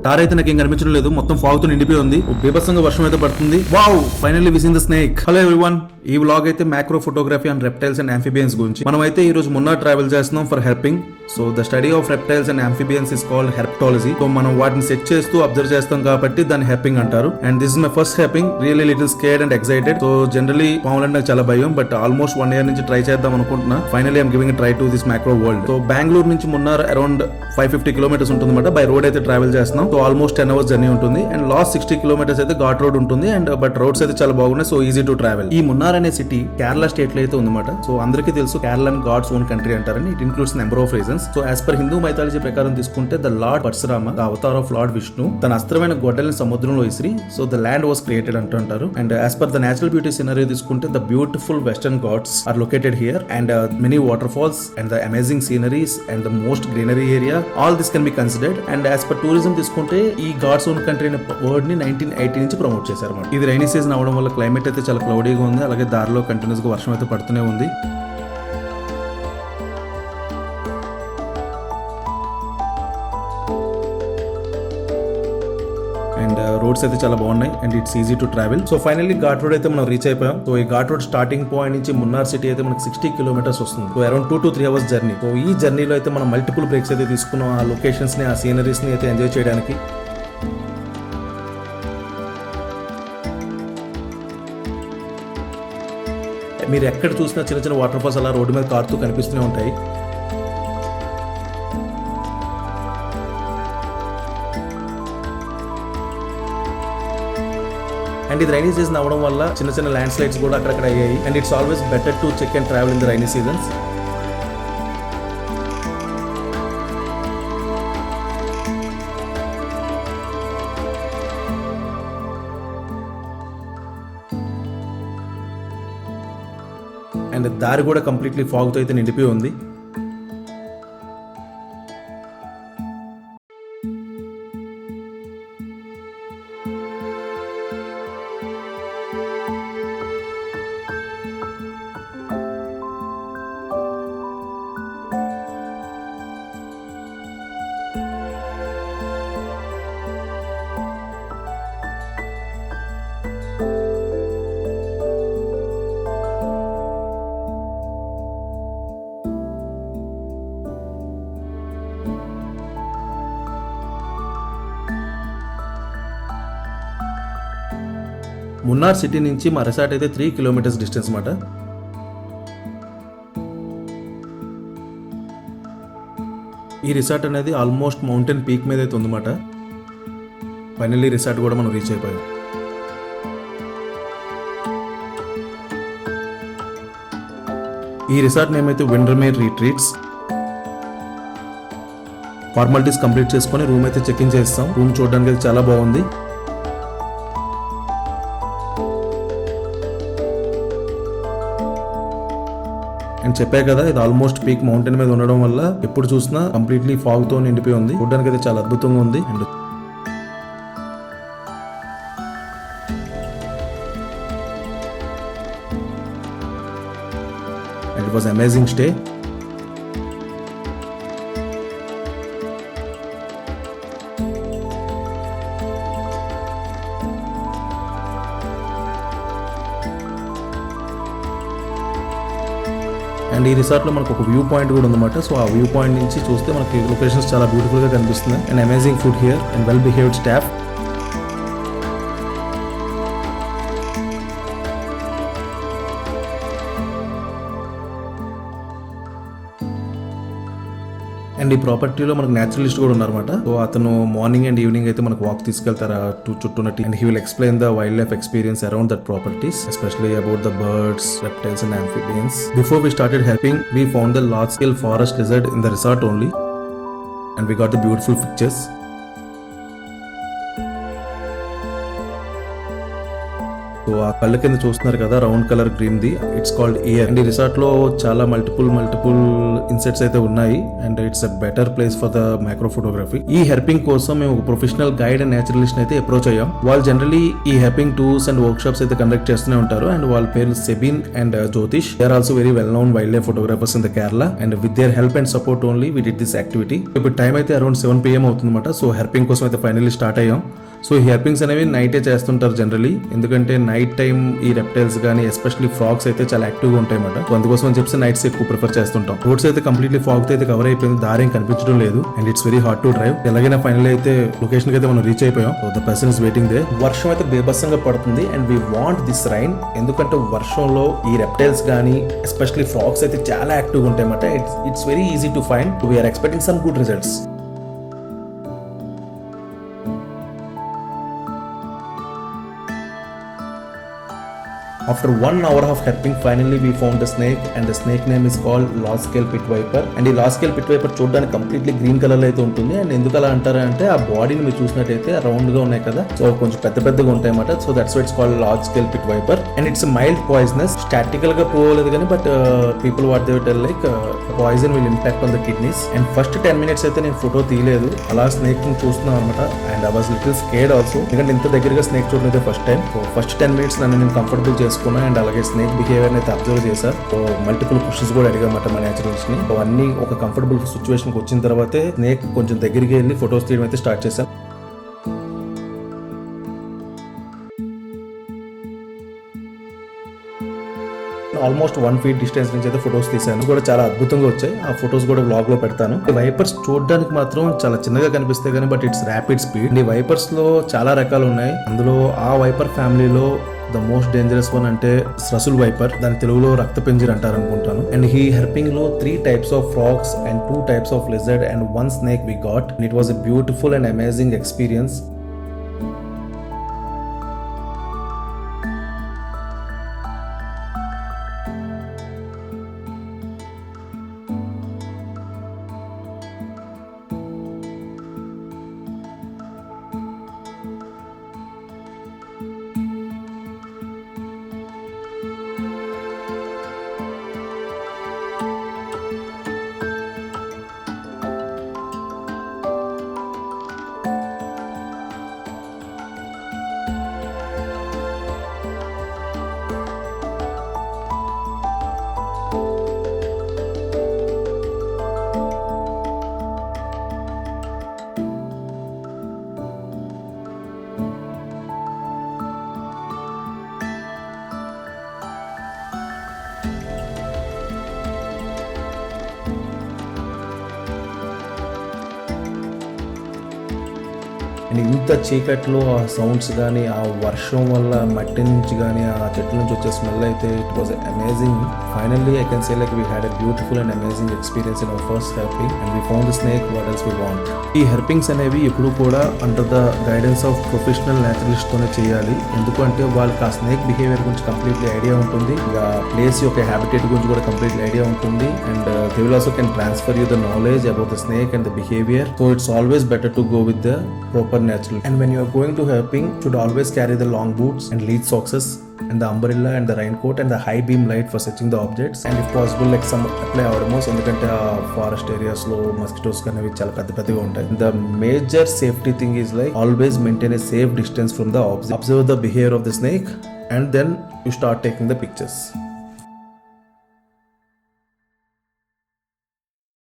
Torr అయితే నాకు ఏం కనిపించడం లేదు, మొత్తం ఫాగ్ తో నిండిపోయి ఉంది. బీభత్సంగా వర్షం అయితే పడుతుంది. Wow, finally we seen the snake. Hello everyone, ఈ వ్లాగ్ అయితే macro photography and reptiles and amphibians గురించి. మనం అయితే ఈ రోజు మున్నార్ ట్రావెల్ చేస్తున్నాం for herping. So the study of reptiles and amphibians is called herpetology. So మనం వాటిని సెట్ చేస్తూ అబ్జర్వ్ చేస్తాం కాబట్టి దాన్ని హెర్పింగ్ అంటారు. And this is my first herping, really little scared and excited. So generally పాములంటే నాకు చాలా భయం, బట్ ఆల్మోస్ట్ 1 year నుంచి ట్రై చేద్దాం అనుకుంటున్నా. Finally I'm giving try to this macro world. So Bengaluru నుంచి మున్నార్ అరౌండ్ 550 kilometers ఉంటుందన్నమాట. బై రోడ్ అయితే ట్రావెల్ చేస్తున్నాం. సో ఆల్మోస్ట్ 10 hours జర్నీ ఉంటుంది. అండ్ లాస్ట్ 60 kilometers అయితే ఘాట్ రోడ్ ఉంటుంది. అండ్ బట్ రోడ్స్ అయితే చాలా బాగున్నాయి, సో ఈజీ టు ట్రావెల్. ఈ మున్నార్ అనే సిటీ కేరళ స్టేట్ లో అయితే ఉందన్నమాట. సో అందరికీ తెలుసు కేరళ గాడ్స్ ఓన్ కంట్రీ అంటారని. It includes number of reasons. So as per Hindu mythology ప్రకారం తీసుకుంటే the lord Parashurama, the avatar of lord Vishnu, తన అస్త్రమైన గొడ్డల్ని సముద్రంలో ఇసిరి so the land was created అంటారు. And as per the natural beauty scenery తీసుకుంటే the beautiful Western Ghats are located here. And many waterfalls and the amazing sceneries and the most greenery area, all this can be considered. And as per tourism తీసుకుంటే ఈ God's own country అనే word ని 1980 నుంచి promote చేశారు. ఇది rainy season అవడం వల్ల climate అయితే చాలా క్లౌడీగా ఉంది. అలాగే దారిలో కంటిన్యూస్ గా వర్షం అయితే పడుతూనే ఉంది. అండ్ రోడ్స్ అయితే చాలా బాగున్నాయి and it's easy to travel. So finally ghat road అయితే మనం రీచ్ అయిపోయాం. సో ఈ ఘాట్ రోడ్ స్టార్టింగ్ పాయింట్ నుంచి మున్నార్ సిటీ అయితే మనకి 60 kilometers వస్తుంది. So around 2 to 3 hours journey. So ఈ జర్నీలో అయితే మనం మల్టిపుల్ బ్రేక్స్ అయితే తీసుకున్నాం ఆ లొకేషన్స్ ని, ఆ సీనరీస్ ని అయితే ఎంజాయ్ చేయడానికి. మీరు ఎక్కడ చూసినా చిన్న చిన్న వాటర్ ఫాల్స్ అలా రోడ్డు మీద కారుతూ కనిపిస్తూనే ఉంటాయి. అండ్ ఇది రైనీ సీజన్ అవడం వల్ల చిన్న చిన్న ల్యాండ్ స్లైడ్స్ కూడా అక్కడక్కడ అయ్యాయి. And it's always better to check and travel in the rainy seasons. And దారి కూడా కంప్లీట్లీ ఫాగ్ తో అయితే నిండిపోయి ఉంది. మున్నార్ సిటీ నుంచి మా రిసార్ట్ అయితే 3 kilometers డిస్టెన్స్ మాట. ఈ రిసార్ట్ అనేది ఆల్మోస్ట్ మౌంటైన్ పీక్ మీద అయితే ఉందన్నమాట. ఫైనల్లీ రిసార్ట్ కూడా మనం రీచ్ అయిపోయాం. ఈ రిసార్ట్ నేమ్ అయితే విండర్మేర్ రిట్రీట్స్. ఫార్మాలిటీస్ కంప్లీట్ చేసుకొని రూమ్ అయితే చెక్ ఇన్ చేస్తాం. రూమ్ చూడడానికి అయితే చాలా బాగుంది. అండ్ చెప్పా కదా, ఇది ఆల్మోస్ట్ పీక్ మౌంటైన్ మీద ఉండడం వల్ల ఎప్పుడు చూసినా కంప్లీట్లీ ఫాగ్ తో నిండిపోయి ఉంది. చూడడానికి అయితే చాలా అద్భుతంగా ఉంది. And it was amazing stay. And ఈ రిసార్ట్ లో మనకు ఒక వ్యూ పాయింట్ కూడా ఉందన్నమాట. సో ఆ వ్యూ పాయింట్ నుంచి చూస్తే మనకి లొకేషన్స్ చాలా బ్యూటిఫుల్ గా కనిపిస్తుంది. And amazing food here and well behaved staff. And ఈ ప్రాపర్టీలో మనకు న్యాచురలిస్ట్ కూడా ఉన్నారన్నమాట. సో అతను మార్నింగ్ అండ్ ఈవినింగ్ అయితే మనకు వాక్ తీసుకెళ్తారు చుట్టూనట్టి. And he will explain the wildlife experience around that properties, especially about the birds, reptiles and amphibians. Before we started helping, we found the large scale forest lizard in the resort only, and we got the beautiful pictures. So ఆ ఆ కళ్ళ కింద చూస్తున్నారు కదా round colour green the, it's called ear. And ఈ resort లో చాలా multiple insects అయితే ఉన్నాయి and it's a better place for the micro photography. ఈ హెల్పింగ్ కోసం మేము ఒక ప్రొఫెషనల్ గైడ్ అండ్ నేచురలిస్ట్ అయితే అప్రోచ్ అయ్యాం. వాళ్ళు జనరలీ ఈ helping tours and workshops అయితే కండక్ట్ చేస్తూనే ఉంటారు అండ్ వాళ్ళ పేరు Sebin and Jyothish. They are also very well known wildlife photographers in the Kerala and with their help and support only we did this activity. ఇప్పుడు time అయితే around 7 PM అవుతుందన్నమాట. So helping కోసం అయితే ఫైనల్లీ స్టార్ట్ అయ్యాం. So ఈ helpings అనేవి నైటే చేస్తుంటారు జనరలీ, ఎందుకంటే నైట్ టైం ఈ రెప్టైల్స్ కానీ ఎస్పెషల్లీ ఫ్రాగ్స్ అయితే చాలా యాక్టివ్గా ఉంటాయి అన్నమాట. సో అందుకోసం అని చెప్పి నైట్స్ ఎక్కువ ప్రిఫర్ చేస్తుంటాం. రోడ్స్ అయితే కంప్లీట్లీ ఫాగ్ అయితే కవర్ అయిపోయింది, దారి ఏం కనిపించడం లేదు and it's very hard to drive. ఎలాగైనా ఫైనల్ అయితే లొకేషన్ కి అయితే మనం రీచ్ అయిపోయాం. So the person is waiting they. వర్షం అయితే బేబస్సంగా పడుతుంది and we want this rain, ఎందుకంటే వర్షంలో ఈ రెప్టైల్స్ కానీ ఎస్పెషల్లీ ఫ్రాగ్స్ అయితే చాలా యాక్టివ్గా ఉంటాయి అన్నమాట. It's very easy to find. We are expecting some good results. After 1 hour of herping, finally we found the snake and the snake name is called large scale pit viper. And ఈ large scale pit viper చూడడానికి completely green colour లో అయితే ఉంటుంది. And ఎందుకు అలా అంటారు అంటే ఆ బాడీని మీరు చూసినట్టయితే రౌండ్ గా ఉన్నాయి కదా, సో కొంచెం పెద్దగా ఉంటాయి అన్నమాట. So that's why it's called large scale pit viper and it's mild poisonous. Statical గా ప్రూవ్ అవ్వలేదు కానీ but people what they tell like poison will impact on the kidneys. And first 10 minutes అయితే నేను photo తీయలేదు, అలా snake ని చూస్తున్నాను అనమాట. And I was little scared also, ఎందుకంటే ఇంత దగ్గరగా స్నేక్ చూడలేదు first time. So first 10 minutes నన్ను నేను కంఫర్టబుల్ చేసుకున్నా అండ్ అలాగే స్నేక్ బిహేవియర్ అయితే అబ్జర్వ్ చేశారు. సో మల్టిపుల్ క్వశ్చన్స్ కూడా అడిగామట మా నేచురల్స్ ని. సో అన్ని ఒక కంఫర్టబుల్ సిచ్యువేషన్ కి వచ్చిన తర్వాతే స్నేక్ కొంచెం దగ్గరికి వెళ్ళి ఫొటోస్ తీయడం అయితే స్టార్ట్ చేశాను. ఆల్మోస్ట్ 1 feet డిస్టెన్స్ నుంచి అయితే ఫొటోస్ తీసాను, కూడా చాలా అద్భుతంగా వచ్చాయి. ఆ ఫొటోస్ కూడా బ్లాగ్ లో పెడతాను. ఈ వైపర్స్ చూడడానికి మాత్రం చాలా చిన్నగా కనిపిస్తాయి కానీ బట్ ఇట్స్ ర్యాపిడ్ స్పీడ్. ఈ వైపర్స్ లో చాలా రకాలు ఉన్నాయి. అందులో ఆ వైపర్ ఫ్యామిలీలో ద మోస్ట్ డేంజరస్ వన్ అంటే రసూల్ వైపర్, దాని తెలుగులో రక్త పెంజిర్ అంటారు అనుకుంటాను. అండ్ ఈ హెర్పింగ్ లో 3 types of frogs and 2 types of lizard and 1 snake we got. And it was a beautiful and amazing experience. And ఇంత చీకట్లో ఆ సౌండ్స్ కానీ ఆ వర్షం వల్ల మట్టి నుంచి కానీ ఆ చెట్ల నుంచి వచ్చే స్మెల్ అయితే it was amazing. Finally I can say like we had a beautiful and amazing experience in our first helping and we found the snake. What else we want. ఈ హెల్పింగ్స్ అనేవి ఎప్పుడు కూడా under the guidance of professional naturalist తోనే చేయాలి, ఎందుకంటే వాళ్ళకి ఆ snake behaviour గురించి కంప్లీట్లీ ఐడియా ఉంటుంది, ఆ ప్లేస్ యొక్క హ్యాబిటేట్ గురించి కూడా కంప్లీట్లీ ఐడియా ఉంటుంది and they will also can transfer you the knowledge about the snake and the behaviour. So it's always better to go with the proper natural. And when you are going to herping, should always carry the long boots and lead socks and the umbrella and the raincoat and the high beam light for searching the objects, and if possible like some apply odomos, ఎందుకంటే forest areas లో mosquitoes అనేవి చాలా పెద్దగా ఉంటాయి. The major safety thing is like always maintain a safe distance from the object. Observe the behavior of the snake and then you start taking the pictures.